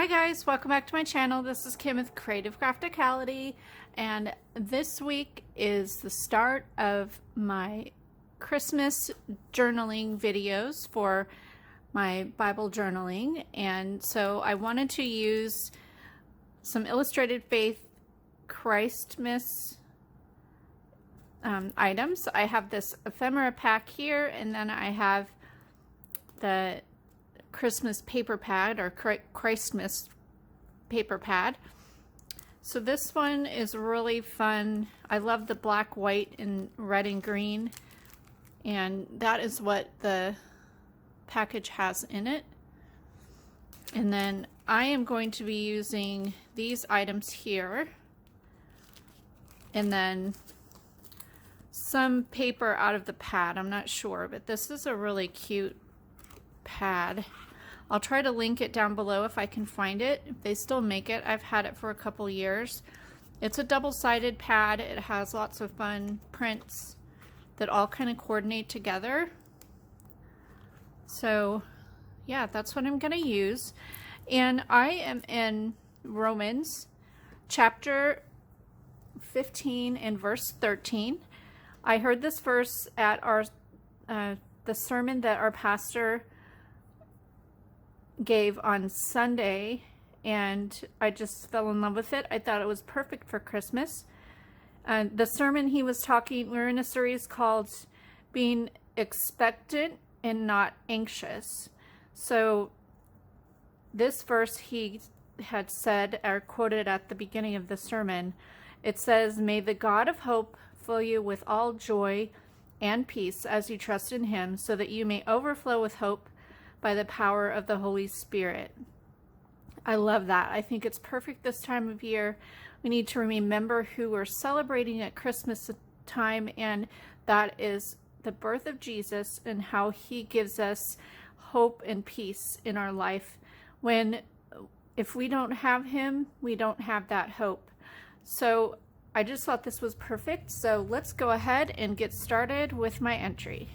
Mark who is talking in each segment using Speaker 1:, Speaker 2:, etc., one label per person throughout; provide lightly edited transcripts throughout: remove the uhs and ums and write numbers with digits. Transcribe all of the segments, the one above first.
Speaker 1: Hi guys, welcome back to my channel. This is Kim with Creative Crafticality, and this week is the start of my Christmas journaling videos for my Bible journaling. And so I wanted to use some Illustrated Faith Christmas items. I have this ephemera pack here, and then I have the Christmas paper pad, or Christmas paper pad. So this one is really fun. I love the black, white, and red and green, and that is what the package has in it. And then I am going to be using these items here, and then some paper out of the pad. I'm not sure, but this is a really cute pad. I'll try to link it down below if I can find it. If they still make it, I've had it for a couple years. It's a double-sided pad. It has lots of fun prints that all kind of coordinate together. So yeah, that's what I'm going to use. And I am in Romans chapter 15 and verse 13. I heard this verse at our the sermon that our pastor gave on Sunday, and I just fell in love with it. I thought it was perfect for Christmas. The sermon he was talking, we're in a series called Being Expectant and Not Anxious. So this verse he had said, or quoted at the beginning of the sermon, it says, "May the God of hope fill you with all joy and peace as you trust in him, so that you may overflow with hope by the power of the Holy Spirit." I love that. I think it's perfect this time of year. We need to remember who we're celebrating at Christmas time, and that is the birth of Jesus and how he gives us hope and peace in our life. If we don't have him, we don't have that hope. So I just thought this was perfect. So let's go ahead and get started with my entry.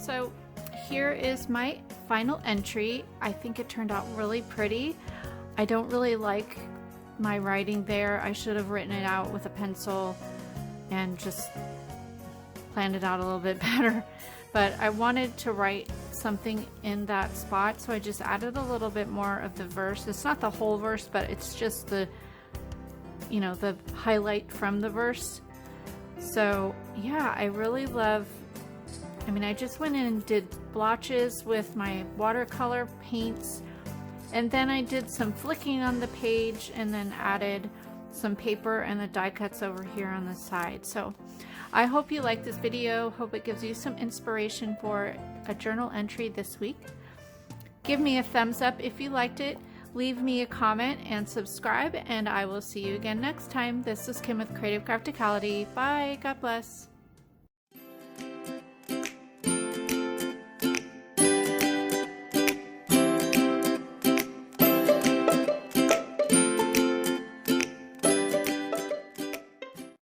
Speaker 1: So here is my final entry. I think it turned out really pretty. I don't really like my writing there. I should have written it out with a pencil and just planned it out a little bit better. But I wanted to write something in that spot, so I just added a little bit more of the verse. It's not the whole verse, but it's just the, you know, the highlight from the verse. So yeah, I really love, I mean, I just went in and did blotches with my watercolor paints, and then I did some flicking on the page and then added some paper and the die cuts over here on the side. So I hope you like this video. Hope it gives you some inspiration for a journal entry this week. Give me a thumbs up if you liked it. Leave me a comment and subscribe, and I will see you again next time. This is Kim with Creative Crafticality. Bye. God bless.